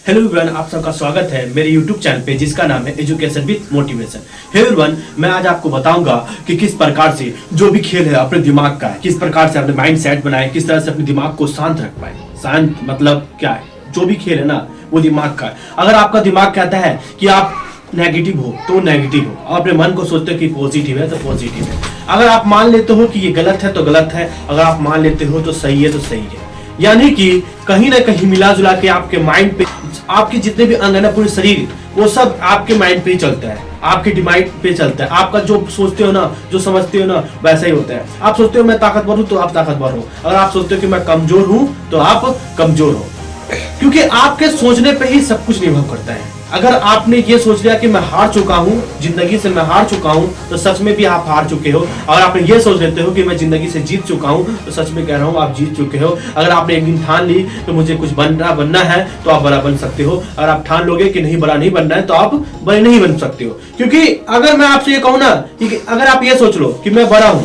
Hello everyone, आप सबका स्वागत है मेरे यूट्यूब चैनल पे जिसका नाम है education with motivation. Hello everyone, मैं आज आपको बताऊंगा कि किस प्रकार से जो भी खेल है अपने दिमाग का है, किस प्रकार से अपने माइंड सेट बनाए, किस तरह से अपने दिमाग को शांत रख पाए। शांत मतलब क्या है? जो भी खेल है ना वो दिमाग का है। अगर आपका दिमाग कहता है कि आप नेगेटिव हो तो नेगेटिव हो, अपने मन को सोचते हो कि पॉजिटिव है तो पॉजिटिव है। अगर आप मान लेते हो कि ये गलत है तो गलत है, अगर आप मान लेते हो तो सही है तो सही है। यानी कि कहीं ना कहीं मिला जुला के आपके माइंड पे आपके जितने भी अंग है ना, पूरे शरीर, वो सब आपके माइंड पे ही चलता है, आपके दिमाग पे चलता है। आपका जो सोचते हो ना, जो समझते हो ना, वैसा ही होता है। आप सोचते हो मैं ताकतवर हूं तो आप ताकतवर हो, अगर आप सोचते हो कि मैं कमजोर हूं तो आप कमजोर हो, क्योंकि आपके सोचने पे ही सब कुछ निर्भर करता है। अगर आपने ये सोच लिया कि मैं हार चुका हूं, जिंदगी से मैं हार चुका हूं, तो सच में भी आप हार चुके हो। अगर आपने ये सोच लेते हो कि मैं जिंदगी से जीत चुका हूं, तो सच में कह रहा हूं आप जीत चुके हो। अगर आपने एक दिन ठान ली तो मुझे कुछ बनना है तो आप बड़ा बन सकते हो। अगर आप ठान लोगे कि नहीं बड़ा नहीं बनना है तो आप बड़े नहीं बन सकते हो। क्योंकि अगर मैं आपसे ये कहूं ना कि अगर आप ये सोच लो कि मैं बड़ा हूं,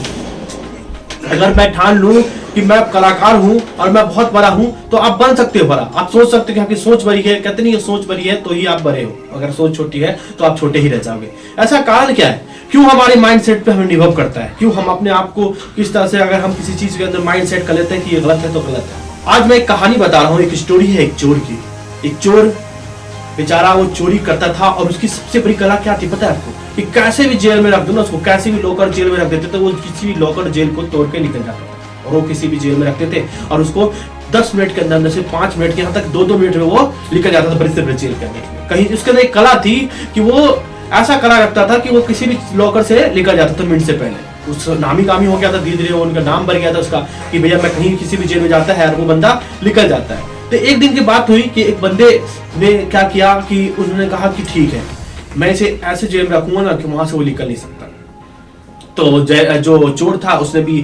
अगर मैं ठान लूं कि मैं कलाकार हूं और मैं बहुत बड़ा हूं, तो आप बन सकते हो बड़ा। आप सोच सकते हो कि आपकी सोच बड़ी है, कहते नहीं सोच बड़ी है तो ही आप बड़े हो, अगर सोच छोटी है तो आप छोटे ही रह जाओगे। ऐसा कारण क्या है? क्यों हमारे माइंड सेट पे हमें निर्भर करता है? क्यों हम अपने आप को किस तरह से, अगर हम किसी चीज के अंदर माइंड सेट कर लेते हैं कि ये गलत है तो गलत है। आज मैं एक कहानी बता रहा हूँ, एक स्टोरी है एक चोर की। एक चोर बेचारा वो चोरी करता था और उसकी सबसे बड़ी कला क्या थी पता है आपको? कि कैसे भी जेल में रख दो ना उसको, कैसे भी लॉकर जेल में रख देते तो वो किसी भी लॉकर जेल को तोड़ के निकल जाता था। और वो किसी भी जेल में रखते थे और उसको 10 मिनट के अंदर से 5 मिनट के, यहाँ तक 2-2 मिनट में वो निकल जाता था बड़े से बड़े जेल के अंदर। कहीं उसके अंदर एक कला थी कि वो ऐसा कला रखता था कि वो किसी भी लॉकर से निकल जाता था मिनट से पहले। उस नामी कामी हो गया था, धीरे धीरे उनका नाम बढ़ गया था उसका कि भैया मैं कहीं किसी भी जेल में जाता है और वो बंदा निकल जाता है। तो एक दिन की बात हुई कि एक बंदे ने क्या किया कि उन्होंने कहा कि ठीक है मैं इसे ऐसे जेल में रखूंगा ना कि वहां से वो निकल नहीं सकता। तो जो चोर था उसने भी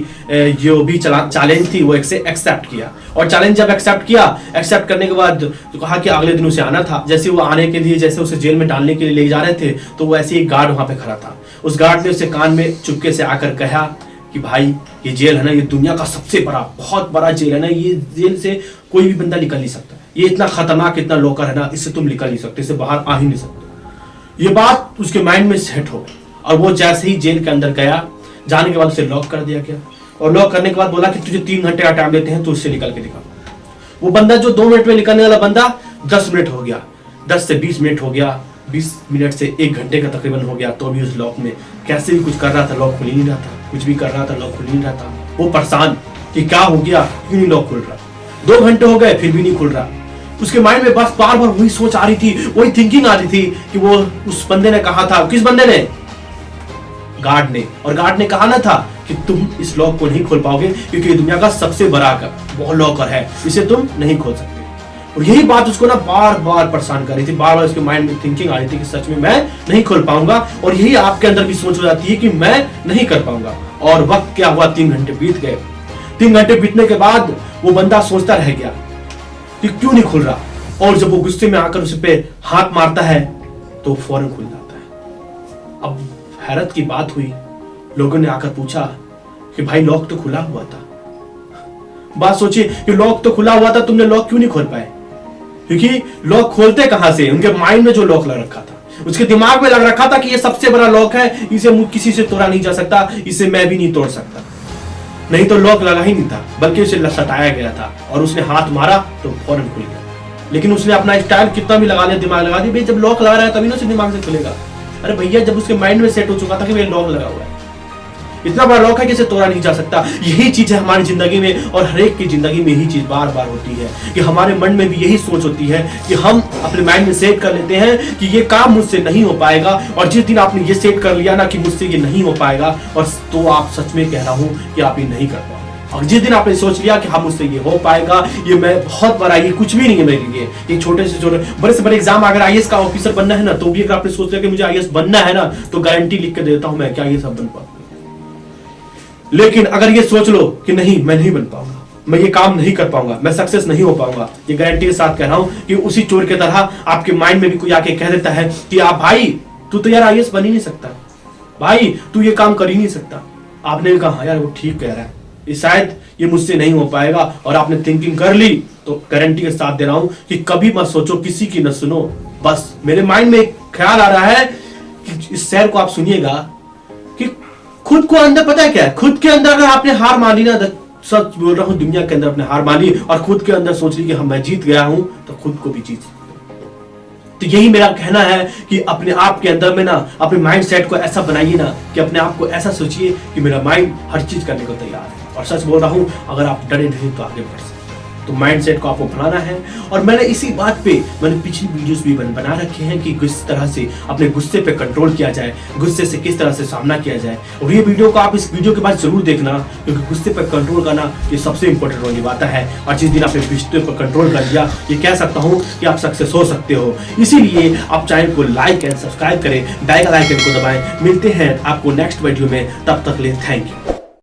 जो भी चैलेंज थी वो एक्सेप्ट किया। और चैलेंज जब एक्सेप्ट करने के बाद तो कहा कि अगले दिन उसे आना था। जैसे वो आने के लिए, जैसे उसे जेल में डालने के लिए ले जा रहे थे, तो वो ऐसे ही गार्ड वहां पे खड़ा था। उस गार्ड ने उसे कान में चुपके से आकर कहा कि भाई ये जेल है ना, ये दुनिया का सबसे बड़ा बहुत बड़ा जेल है ना, ये जेल से कोई भी बंदा निकल नहीं सकता। ये इतना खतरनाक, इतना लॉकर है ना, इससे तुम निकल नहीं सकते, इससे बाहर आ ही नहीं सकते। ये बात उसके माइंड में सेट हो गई और वो जैसे ही जेल के अंदर गया, जाने के बाद उसे लॉक कर दिया गया। और लॉक करने के बाद बोला कि तुझे 3 घंटे का टाइम देते हैं, तो उससे निकल के दिखा। वो बंदा जो 2 मिनट में निकलने वाला बंदा 10 मिनट हो गया, 10 से 20 मिनट हो गया, 20 मिनट से 1 घंटे का तकरीबन हो गया, तो भी उस लॉक में कैसे भी कुछ कर रहा था, लॉक खुल ही नहीं रहा था। कुछ भी कर रहा था, लॉक खुल नहीं रहा था। वो परेशान कि क्या हो गया, क्यों नहीं लॉक खुल रहा। 2 घंटे हो गए फिर भी नहीं खुल रहा। उसके माइंड में बस बार बार वही सोच आ रही थी, वही थिंकिंग आ रही थी कि वो उस बंदे ने कहा था, किस बंदे ने? गार्ड ने। और गार्ड ने कहा ना था कि तुम इस लॉक को नहीं खोल पाओगे क्योंकि ये दुनिया का सबसे बड़ा बहुत लॉकर है, इसे तुम नहीं खोल सकते। और यही बात उसको ना बार बार परेशान कर रही थी, बार बार उसके माइंड में थिंकिंग आ रही थी कि सच में मैं नहीं खोल पाऊंगा। और यही आपके अंदर भी सोच हो जाती है कि मैं नहीं कर पाऊंगा। और वक्त क्या हुआ, 3 घंटे बीत गए। 3 घंटे बीतने के बाद वो बंदा सोचता रह गया कि क्यों नहीं खुल रहा। और जब वो गुस्से में आकर उस पे हाथ मारता है तो फौरन खुल जाता है। अब हैरत की बात हुई, लोगों ने आकर पूछा कि भाई लॉक तो खुला हुआ था। बात सोचिए कि लॉक तो खुला हुआ था, तुमने लॉक क्यों नहीं खोल पाए? क्योंकि लॉक खोलते कहां से? उनके माइंड में जो लॉक लग रखा था, उसके दिमाग में लग रखा था कि ये सबसे बड़ा लॉक है, इसे किसी से तोड़ा नहीं जा सकता, इसे मैं भी नहीं तोड़ सकता। नहीं तो लॉक लगा ही नहीं था, बल्कि उसे सटाया गया था। और उसने हाथ मारा तो फौरन खुल गया। लेकिन उसने अपना स्टाइल कितना भी लगा लिया, दिमाग लगा दिया, भाई जब लॉक लगा रहा है तभी ना उसे दिमाग से खुलेगा। अरे भैया जब उसके माइंड में सेट हो चुका था कि भाई लॉक लगा हुआ है, इतना बड़ा लॉक है कि इसे तोड़ा नहीं जा सकता। यही चीज है हमारी जिंदगी में, और हर एक की जिंदगी में यही चीज बार बार होती है कि हमारे मन में भी यही सोच होती है कि हम अपने माइंड में सेट कर लेते हैं कि ये काम मुझसे नहीं हो पाएगा। और जिस दिन आपने ये सेट कर लिया ना कि मुझसे ये नहीं हो पाएगा, और तो आप सच में कह रहा हूं कि आप ये नहीं कर पाओगे। और जिस दिन आपने सोच लिया कि हाँ मुझसे ये हो पाएगा, ये मैं बहुत बड़ा, ये कुछ भी नहीं है मेरे लिए, ये छोटे से छोटे बड़े से बड़े एग्जाम, अगर आईएएस का ऑफिसर बनना है ना, तो भी अगर आपने सोच लिया कि मुझे आईएएस बनना है ना, तो गारंटी लिख के देता हूं मैं क्या ये सब बन पाऊंगा। लेकिन अगर ये सोच लो कि नहीं मैं नहीं बन पाऊंगा, मैं ये काम नहीं कर पाऊंगा, मैं सक्सेस नहीं हो पाऊंगा, ये गारंटी के साथ कह रहा हूं कि उसी चोर की तरह आपके माइंड में भी कोई आके कह देता है कि आप भाई तू तो यार आईएएस बन ही नहीं सकता, भाई तू ये काम कर ही नहीं सकता। आपने भी कहा यार वो ठीक कह रहा है, शायद ये मुझसे नहीं हो पाएगा, और आपने थिंकिंग कर ली तो गारंटी के साथ दे रहा हूं कि कभी मत सोचो, किसी की न सुनो। बस मेरे माइंड में एक ख्याल आ रहा है कि इस शेर को आप सुनिएगा कि खुद को अंदर, पता है क्या है, खुद के अंदर अगर आपने हार मान ली ना, सच बोल रहा हूं, दुनिया के अंदर अपने हार मान ली और खुद के अंदर सोच ली कि मैं जीत गया हूं, तो खुद को भी जीत। तो यही मेरा कहना है कि अपने आप के अंदर में ना अपने माइंड सेट को ऐसा बनाइए ना कि अपने आप को ऐसा सोचिए कि मेरा माइंड हर चीज करने को तैयार है। और सच बोल रहा हूं, अगर आप डरे नहीं तो आगे बढ़ सकते। तो माइंड सेट को आपको बनाना है। और मैंने इसी बात पे मैंने पिछली वीडियोस भी बना रखे हैं कि किस तरह से अपने गुस्से पे कंट्रोल किया जाए, गुस्से से किस तरह से सामना किया जाए। और ये वीडियो को आप इस वीडियो के बाद जरूर देखना, क्योंकि गुस्से पर कंट्रोल करना ये सबसे इंपॉर्टेंट रोल निभाता है। और जिस दिन आपने गुस्से पर कंट्रोल कर लिया, ये कह सकता हूँ कि आप सक्सेस हो सकते हो। इसीलिए आप चैनल को लाइक एंड सब्सक्राइब करें, बेल आइकन को दबाएं। मिलते हैं आपको नेक्स्ट वीडियो में, तब तक के लिए थैंक यू।